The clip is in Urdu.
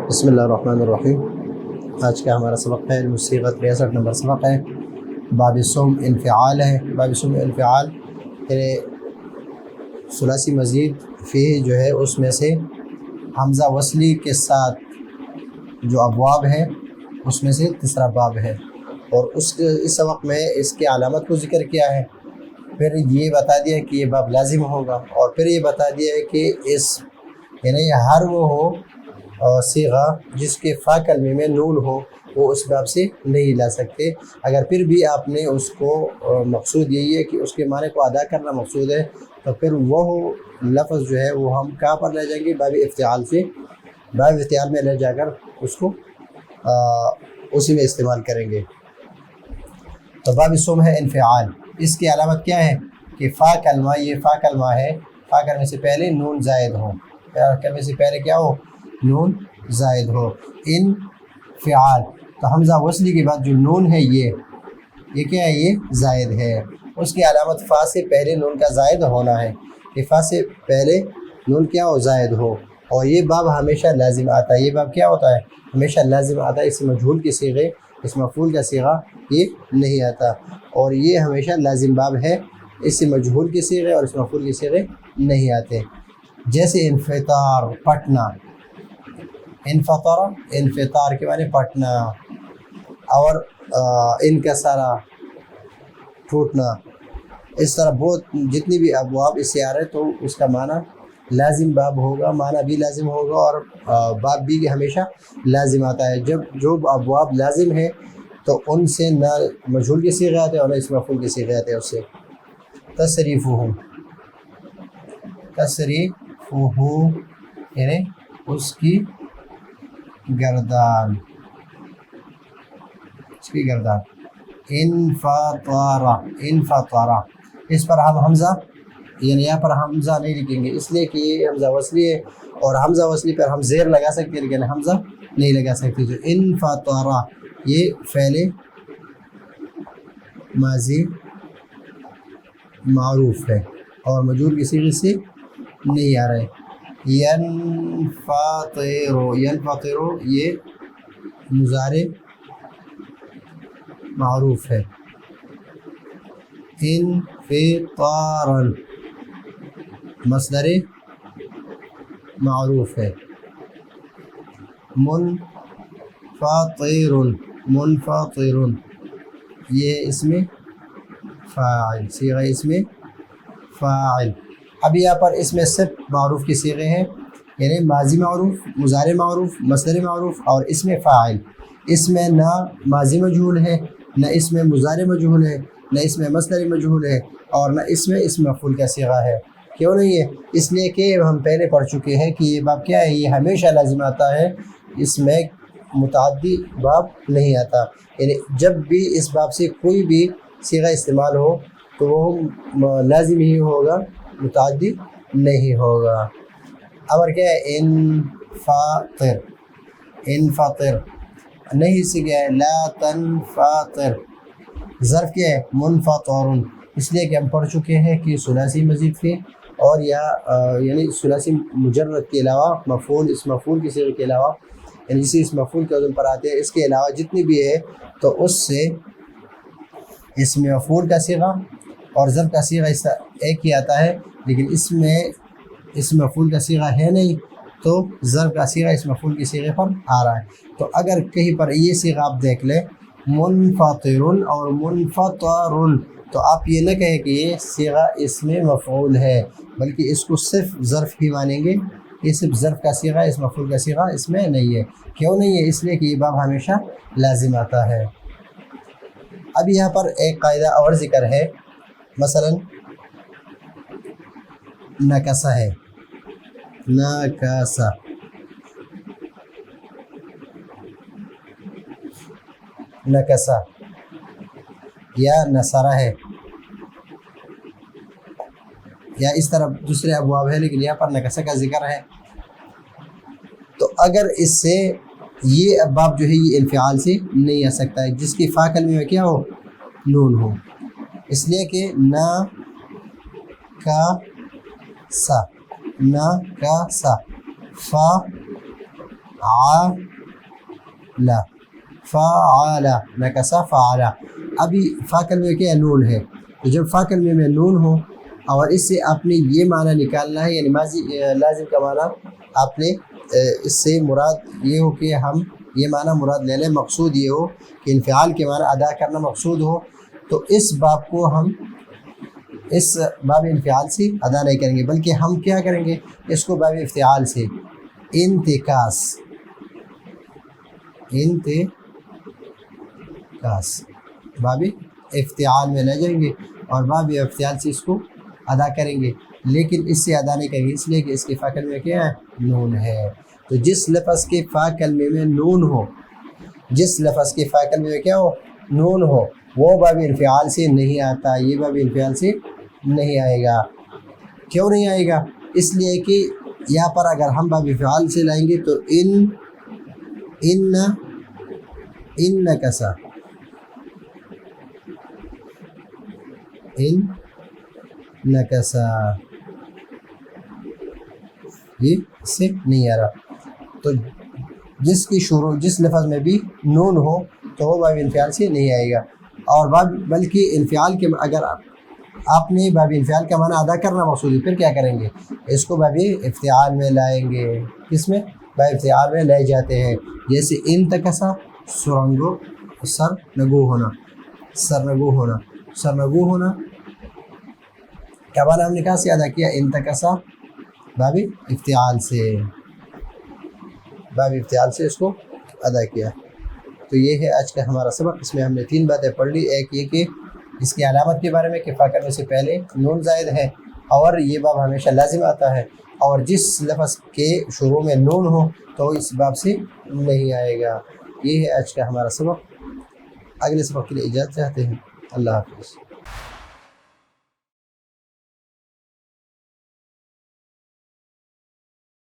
بسم اللہ الرحمن الرحیم۔ آج کا ہمارا سبق ہے صیغہ 63 نمبر سبق ہے، باب صم انفعال ہے۔ باب صم انفعال یعنی ثلاثی مزید فی جو ہے اس میں سے حمزہ وصلی کے ساتھ جو ابواب ہے اس میں سے تیسرا باب ہے، اور اس سبق میں اس کے علامت کو ذکر کیا ہے، پھر یہ بتا دیا کہ یہ باب لازم ہوگا، اور پھر یہ بتا دیا ہے کہ اس یعنی ہر وہ ہو صیغہ جس کے فا کلمے میں نون ہو وہ اس باب سے نہیں لا سکتے۔ اگر پھر بھی آپ نے اس کو مقصود یہی ہے کہ اس کے معنی کو ادا کرنا مقصود ہے، تو پھر وہ لفظ جو ہے وہ ہم کہاں پر لے جائیں گے؟ باب افتعال سے، باب افتعال میں لے جا کر اس کو اسی میں استعمال کریں گے۔ تو باب صم ہے انفعال، اس کی علامت کیا ہے کہ فا کلمہ، یہ فا کلمہ ہے، فا کلمے سے پہلے نون زائد ہو، فا کلمے سے پہلے کیا ہو؟ نون زائد ہو۔ انفعال تو حمزہ وصلی کے بعد جو نون ہے یہ کیا ہے؟ یہ زائد ہے۔ اس کی علامت فا سے پہلے نون کا زائد ہونا ہے، کہ فا سے پہلے نون کیا ہو؟ زائد ہو۔ اور یہ باب ہمیشہ لازم آتا ہے، یہ باب کیا ہوتا ہے؟ ہمیشہ لازم آتا ہے، اس مجہول کی صیغے، اس مفعول کا صیغہ یہ نہیں آتا، اور یہ ہمیشہ لازم باب ہے، اس مجہول کی صیغے اور اس مفعول کی صیغے نہیں آتے۔ جیسے انفطار، پٹنا، انفطر، انفطار کے معنی پٹنا، اور انکسرا، ٹوٹنا، اس طرح بہت جتنی بھی ابواب اس سے آ رہے تو اس کا معنی لازم باب ہوگا، معنی بھی لازم ہوگا، اور باب بھی ہمیشہ لازم آتا ہے۔ جب جو ابواب لازم ہے تو ان سے نہ مجہول کی صیغے آتے ہیں اور نہ اس مفعول کی صیغے آتے ہیں۔ اس سے تصریفہ، تصریفہ یعنی اس کی گردان، اس کی گردان۔ انفطر، انفطر، اس پر ہم حمزہ یعنی یہاں پر حمزہ نہیں لکھیں گے، اس لیے کہ یہ حمزہ وصلی ہے، اور حمزہ وصلی پر ہم زیر لگا سکتے ہیں لیکن حمزہ نہیں لگا سکتے۔ جو انفطر یہ فعل ماضی معروف ہے اور مجہول کی صیغے سے نہیں آ رہے۔ ینفطر، ینفطر یہ مضارع معروف ہے۔ انفطارا مصدر معروف ہے۔ منفطر، منفطر یہ اسم فاعل، صیغہ اسم فاعل۔ اب یہاں پر اس میں صرف معروف کی صیغے ہیں، یعنی ماضی معروف، مضارع معروف، مصدر معروف اور اسم فاعل۔ اس میں نہ ماضی مجہول ہے، نہ اس میں مضارع مجہول ہے، نہ اس میں مصدر مجہول ہے، اور نہ اس میں اسم مفعول کا صیغہ ہے۔ کیوں نہیں ہے؟ اس لیے کہ ہم پہلے پڑھ چکے ہیں کہ یہ باب کیا ہے؟ یہ ہمیشہ لازم آتا ہے، اس میں متعدی باب نہیں آتا، یعنی جب بھی اس باب سے کوئی بھی صیغہ استعمال ہو تو وہ لازم ہی ہوگا، متعدی نہیں ہوگا۔ امر کیا ہے؟ انفطر، انفطر نہیں سے کیا ہے؟ لا تنفطر، ظرف کیا ہے؟ منفطر، اس لیے کہ ہم پڑھ چکے ہیں کہ ثلاثی مزید فی اور یا یعنی ثلاثی مجرد کے علاوہ مفعول، اس مفعول کی صیغے کے علاوہ یعنی جسے اس مفعول کے وزن پر آتے ہیں، اس کے علاوہ جتنی بھی ہے تو اس سے اس میں مفعول کا صیغہ اور ظرف کا صیغہ ایک ہی آتا ہے، لیکن اس میں اس مفعول کا صیغہ ہے نہیں تو ظرف کا صیغہ اس مفعول کی صیغے پر آ رہا ہے۔ تو اگر کہیں پر یہ صیغہ آپ دیکھ لیں منفطر اور منفطر، تو آپ یہ نہ کہیں کہ یہ صیغہ اس میں مفعول ہے، بلکہ اس کو صرف ظرف ہی مانیں گے، یہ صرف ظرف کا صیغہ، اس مفعول کا صیغہ اس میں نہیں ہے۔ کیوں نہیں ہے؟ اس لیے کہ یہ باب ہمیشہ لازم آتا ہے۔ اب یہاں پر ایک قاعدہ اور ذکر ہے، مثلا نکسہ ہے، نکسہ، نکسہ یا نصرہ ہے، یا اس طرح دوسرے ابواب ہے، لیکن یہاں پر نکسہ کا ذکر ہے۔ تو اگر اس سے یہ باب جو ہے یہ انفعال سے نہیں آ سکتا ہے، جس کی فا کلمے میں کیا ہو؟ نون ہو، اس لیے کہ نہ کا سا، نہ کا سا، فا فعل نکس فعل. ابھی فا کلمے کے نون ہے، تو جب فا کلمے میں نون ہو اور اس سے آپ نے یہ معنی نکالنا ہے، یعنی ماضی لازم کا معنی آپ نے اس سے مراد یہ ہو کہ ہم یہ معنی مراد لے لیں، مقصود یہ ہو کہ انفعال کے معنی ادا کرنا مقصود ہو، تو اس باب کو ہم اس باب انفعال سے ادا نہیں کریں گے، بلکہ ہم کیا کریں گے، اس کو باب افتعال سے انتکاس باب افتعال میں لے جائیں گے اور باب افتعال سے اس کو ادا کریں گے، لیکن اس سے ادا نہیں کریں گے، اس لیے کہ اس کے فا کلمے میں کیا ہے، نون ہے. تو جس لفظ کے فا کلمے میں نون ہو، جس لفظ کے فا کلمے میں کیا ہو، نون ہو، وہ باب انفعال سے نہیں آتا، یہ باب انفعال سے نہیں آئے گا. کیوں نہیں آئے گا؟ اس لیے کہ یہاں پر اگر ہم باب انفعال سے لائیں گے تو ان نکسا، ان نکسا، یہ اس سے نہیں آ رہا. تو جس کی شروع جس لفظ میں بھی نون ہو تو وہ باب انفعال سے نہیں آئے گا. اور بلکہ انفعال کے اگر آپ نے باب انفعال کا معنی ادا کرنا مقصود ہے، پھر کیا کریں گے، اس کو باب افتعال میں لائیں گے. کس میں؟ باب افتعال میں لائے جاتے ہیں. جیسے انتکسا سرنگو، سرنگو ہونا، سرنگو ہونا، سرنگو ہونا کیا معنی ہم نے کہاں سے ادا کیا، انتکسا باب افتعال سے، باب افتعال سے اس کو ادا کیا. تو یہ ہے آج کا ہمارا سبق. اس میں ہم نے 3 باتیں پڑھ لی. ایک یہ کہ اس کی علامت کے بارے میں کہ فا کرنے سے پہلے نون زائد ہے اور یہ باب ہمیشہ لازم آتا ہے، اور جس لفظ کے شروع میں نون ہو تو اس باب سے نہیں آئے گا. یہ ہے آج کا ہمارا سبق. اگلے سبق کے لیے اجازت چاہتے ہیں. اللہ حافظ.